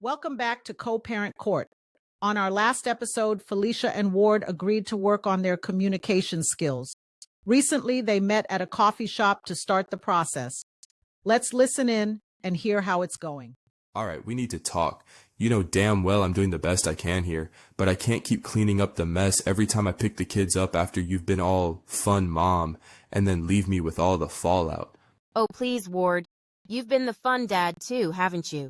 Welcome back to Co-Parent Court. On our last episode, Felicia and Ward agreed to work on their communication skills. Recently, they met at a coffee shop to start the process. Let's listen in and hear how it's going. All right, we need to talk. You know damn well I'm doing the best I can here, but I can't keep cleaning up the mess every time I pick the kids up after you've been all fun mom and then leave me with all the fallout. Oh, please, Ward. You've been the fun dad too, haven't you?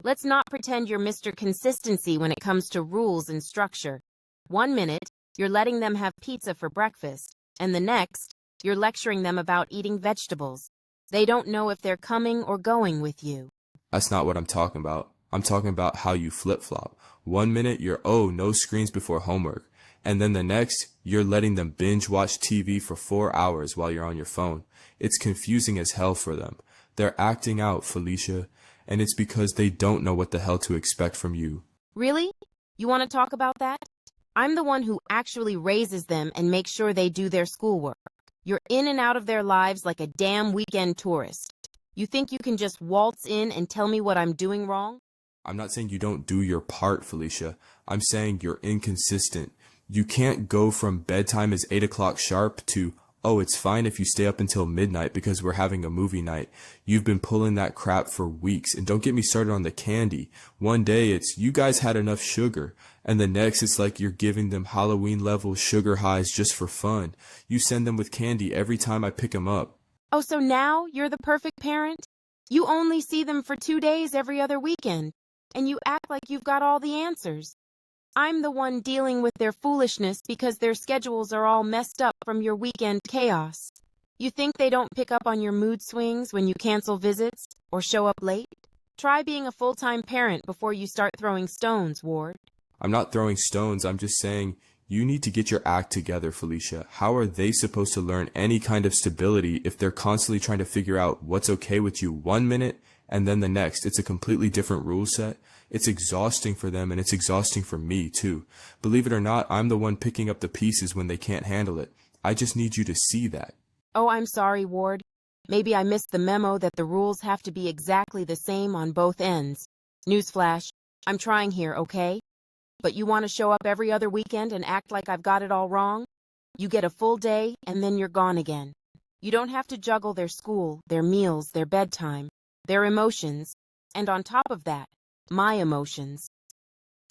Let's not pretend you're Mr. Consistency when it comes to rules and structure. 1 minute, you're letting them have pizza for breakfast, and the next, you're lecturing them about eating vegetables. They don't know if they're coming or going with you. That's not what I'm talking about. I'm talking about how you flip-flop. 1 minute, you're, oh, no screens before homework. And then the next, you're letting them binge watch TV for 4 hours while you're on your phone. It's confusing as hell for them. They're acting out, Felicia, and it's because they don't know what the hell to expect from you. Really? You want to talk about that? I'm the one who actually raises them and makes sure they do their schoolwork. You're in and out of their lives like a damn weekend tourist. You think you can just waltz in and tell me what I'm doing wrong? I'm not saying you don't do your part, Felicia. I'm saying you're inconsistent. You can't go from bedtime is 8 o'clock sharp to, oh, it's fine if you stay up until midnight because we're having a movie night. You've been pulling that crap for weeks, and don't get me started on the candy. One day it's, you guys had enough sugar, and the next it's like you're giving them Halloween-level sugar highs just for fun. You send them with candy every time I pick them up. Oh, so now you're the perfect parent? You only see them for 2 days every other weekend, and you act like you've got all the answers. I'm the one dealing with their foolishness because their schedules are all messed up from your weekend chaos. You think they don't pick up on your mood swings when you cancel visits or show up late? Try being a full-time parent before you start throwing stones, Ward. I'm not throwing stones, I'm just saying you need to get your act together, Felicia. How are they supposed to learn any kind of stability if they're constantly trying to figure out what's okay with you 1 minute and then the next it's a completely different rule set? It's exhausting for them and it's exhausting for me too. Believe it or not, I'm the one picking up the pieces when they can't handle it. I just need you to see that. Oh, I'm sorry, Ward. Maybe I missed the memo that the rules have to be exactly the same on both ends. Newsflash, I'm trying here, okay? But you want to show up every other weekend and act like I've got it all wrong? You get a full day and then you're gone again. You don't have to juggle their school, their meals, their bedtime, their emotions, and on top of that, my emotions.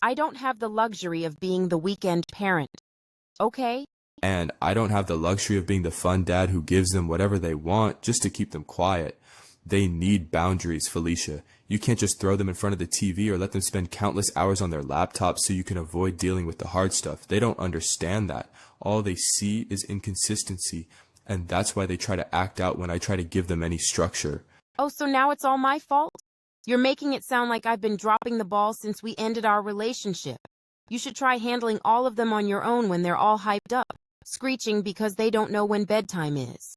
I don't have the luxury of being the weekend parent, okay? And I don't have the luxury of being the fun dad who gives them whatever they want just to keep them quiet. They need boundaries, Felicia. You can't just throw them in front of the TV or let them spend countless hours on their laptops so you can avoid dealing with the hard stuff. They don't understand that. All they see is inconsistency, and that's why they try to act out when I try to give them any structure. Oh, so now it's all my fault? You're making it sound like I've been dropping the ball since we ended our relationship. You should try handling all of them on your own when they're all hyped up, screeching because they don't know when bedtime is.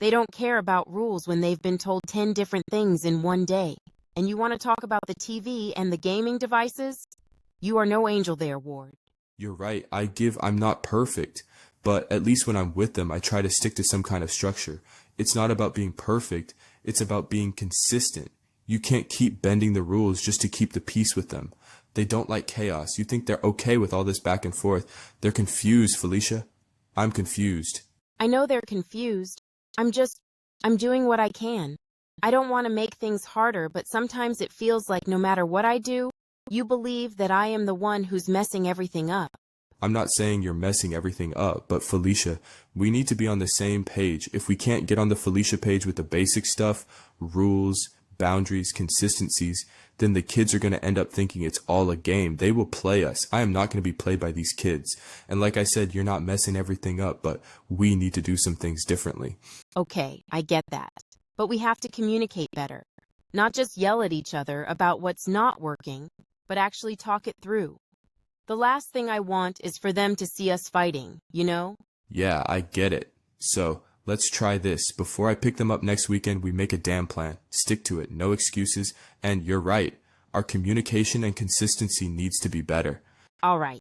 They don't care about rules when they've been told 10 different things in 1 day. And you want to talk about the TV and the gaming devices? You are no angel there, Ward. You're right. I'm not perfect. But at least when I'm with them, I try to stick to some kind of structure. It's not about being perfect. It's about being consistent. You can't keep bending the rules just to keep the peace with them. They don't like chaos. You think they're okay with all this back and forth. They're confused, Felicia. I'm confused. I know they're confused. I'm doing what I can. I don't want to make things harder, but sometimes it feels like no matter what I do, you believe that I am the one who's messing everything up. I'm not saying you're messing everything up, but Felicia, we need to be on the same page. If we can't get on the Felicia page with the basic stuff, rules, boundaries, consistencies, then the kids are going to end up thinking it's all a game. They will play us. I am not going to be played by these kids. And like I said, you're not messing everything up, but we need to do some things differently. Okay, I get that. But we have to communicate better. Not just yell at each other about what's not working, but actually talk it through. The last thing I want is for them to see us fighting, you know? Yeah, I get it. So, let's try this. Before I pick them up next weekend, we make a damn plan. Stick to it. No excuses. And you're right. Our communication and consistency needs to be better. All right.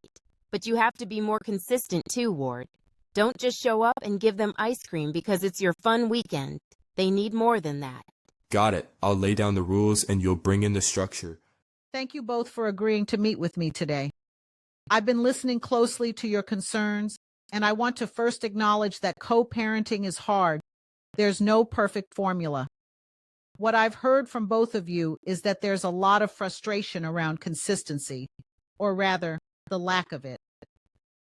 But you have to be more consistent too, Ward. Don't just show up and give them ice cream because it's your fun weekend. They need more than that. Got it. I'll lay down the rules and you'll bring in the structure. Thank you both for agreeing to meet with me today. I've been listening closely to your concerns, and I want to first acknowledge that co-parenting is hard. There's no perfect formula. What I've heard from both of you is that there's a lot of frustration around consistency, or rather, the lack of it.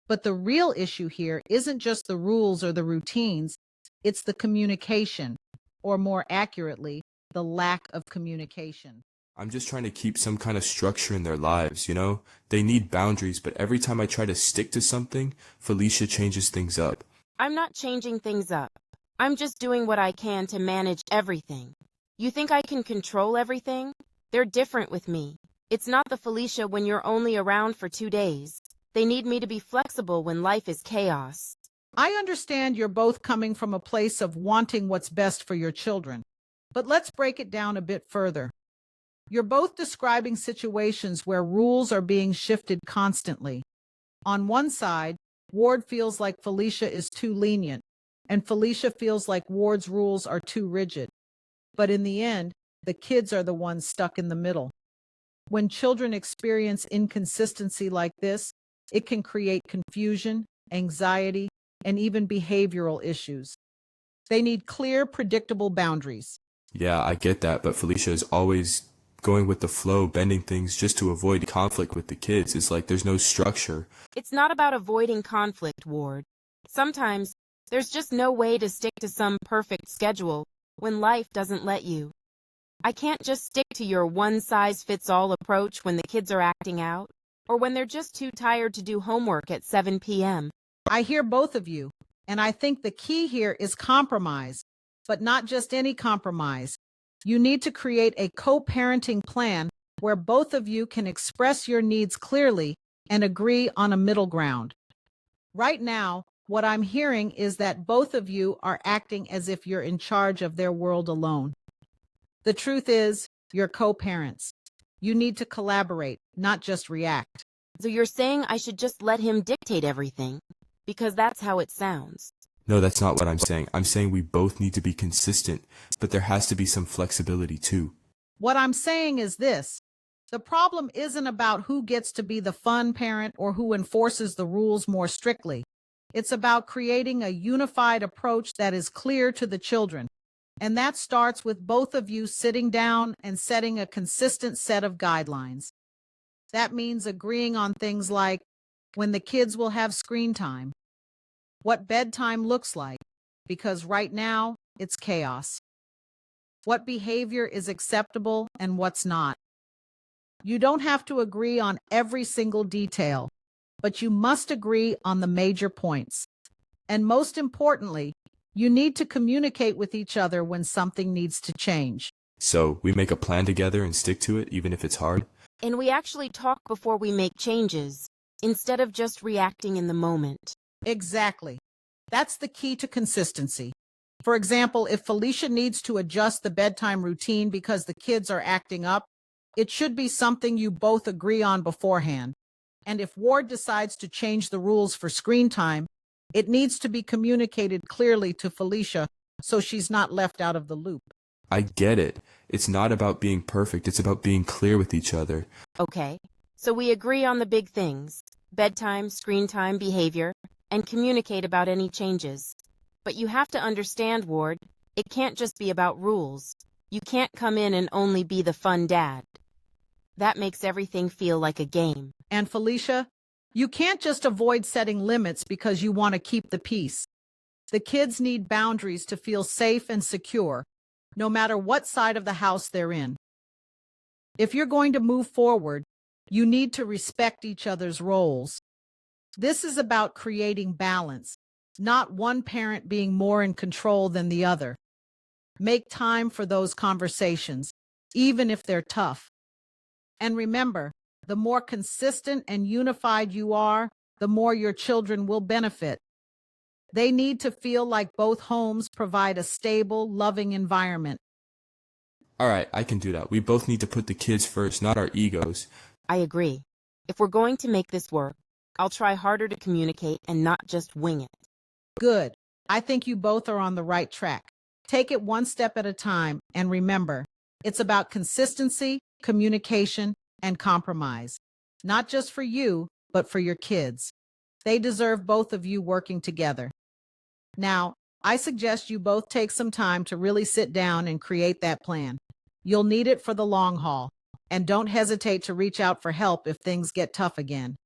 But the real issue here isn't just the rules or the routines, it's the communication, or more accurately, the lack of communication. I'm just trying to keep some kind of structure in their lives, you know? They need boundaries, but every time I try to stick to something, Felicia changes things up. I'm not changing things up. I'm just doing what I can to manage everything. You think I can control everything? They're different with me. It's not the Felicia when you're only around for 2 days. They need me to be flexible when life is chaos. I understand you're both coming from a place of wanting what's best for your children, but let's break it down a bit further. You're both describing situations where rules are being shifted constantly. On one side, Ward feels like Felicia is too lenient, and Felicia feels like Ward's rules are too rigid. But in the end, the kids are the ones stuck in the middle. When children experience inconsistency like this, it can create confusion, anxiety, and even behavioral issues. They need clear, predictable boundaries. Yeah, I get that, but Felicia is always going with the flow, bending things just to avoid conflict with the kids. It's like there's no structure. It's not about avoiding conflict, Ward. Sometimes, there's just no way to stick to some perfect schedule when life doesn't let you. I can't just stick to your one-size-fits-all approach when the kids are acting out, or when they're just too tired to do homework at 7 p.m. I hear both of you, and I think the key here is compromise, but not just any compromise. You need to create a co-parenting plan where both of you can express your needs clearly and agree on a middle ground. Right now, what I'm hearing is that both of you are acting as if you're in charge of their world alone. The truth is, you're co-parents. You need to collaborate, not just react. So you're saying I should just let him dictate everything? Because that's how it sounds. No, that's not what I'm saying. I'm saying we both need to be consistent, but there has to be some flexibility too. What I'm saying is this. The problem isn't about who gets to be the fun parent or who enforces the rules more strictly. It's about creating a unified approach that is clear to the children. And that starts with both of you sitting down and setting a consistent set of guidelines. That means agreeing on things like when the kids will have screen time, what bedtime looks like, because right now it's chaos. What behavior is acceptable and what's not. You don't have to agree on every single detail, but you must agree on the major points. And most importantly, you need to communicate with each other when something needs to change. So we make a plan together and stick to it, even if it's hard. And we actually talk before we make changes, instead of just reacting in the moment. Exactly. That's the key to consistency. For example, if Felicia needs to adjust the bedtime routine because the kids are acting up, it should be something you both agree on beforehand. And if Ward decides to change the rules for screen time, it needs to be communicated clearly to Felicia so she's not left out of the loop. I get it. It's not about being perfect. It's about being clear with each other. Okay, so we agree on the big things: bedtime, screen time, behavior, and communicate about any changes. But you have to understand, Ward, it can't just be about rules. You can't come in and only be the fun dad. That makes everything feel like a game. And Felicia, you can't just avoid setting limits because you want to keep the peace. The kids need boundaries to feel safe and secure, no matter what side of the house they're in. If you're going to move forward, you need to respect each other's roles. This is about creating balance, not one parent being more in control than the other. Make time for those conversations, even if they're tough. And remember, the more consistent and unified you are, the more your children will benefit. They need to feel like both homes provide a stable, loving environment. All right, I can do that. We both need to put the kids first, not our egos. I agree. If we're going to make this work, I'll try harder to communicate and not just wing it. Good. I think you both are on the right track. Take it one step at a time, and remember, it's about consistency, communication, and compromise, not just for you, but for your kids. They deserve both of you working together. Now, I suggest you both take some time to really sit down and create that plan. You'll need it for the long haul, and don't hesitate to reach out for help if things get tough again.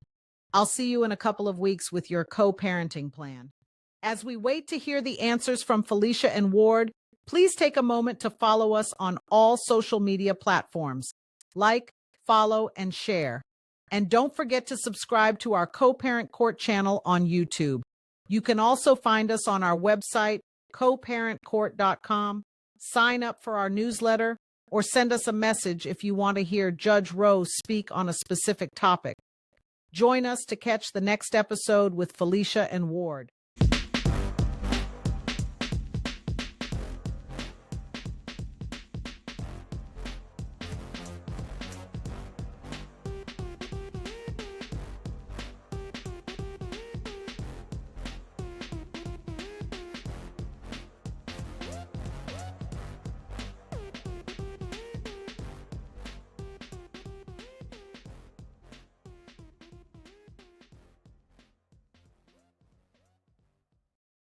I'll see you in a couple of weeks with your co-parenting plan. As we wait to hear the answers from Felicia and Ward, please take a moment to follow us on all social media platforms. Like, follow, and share. And don't forget to subscribe to our Co-Parent Court channel on YouTube. You can also find us on our website, coparentcourt.com, sign up for our newsletter, or send us a message if you want to hear Judge Rowe speak on a specific topic. Join us to catch the next episode with Felicia and Ward.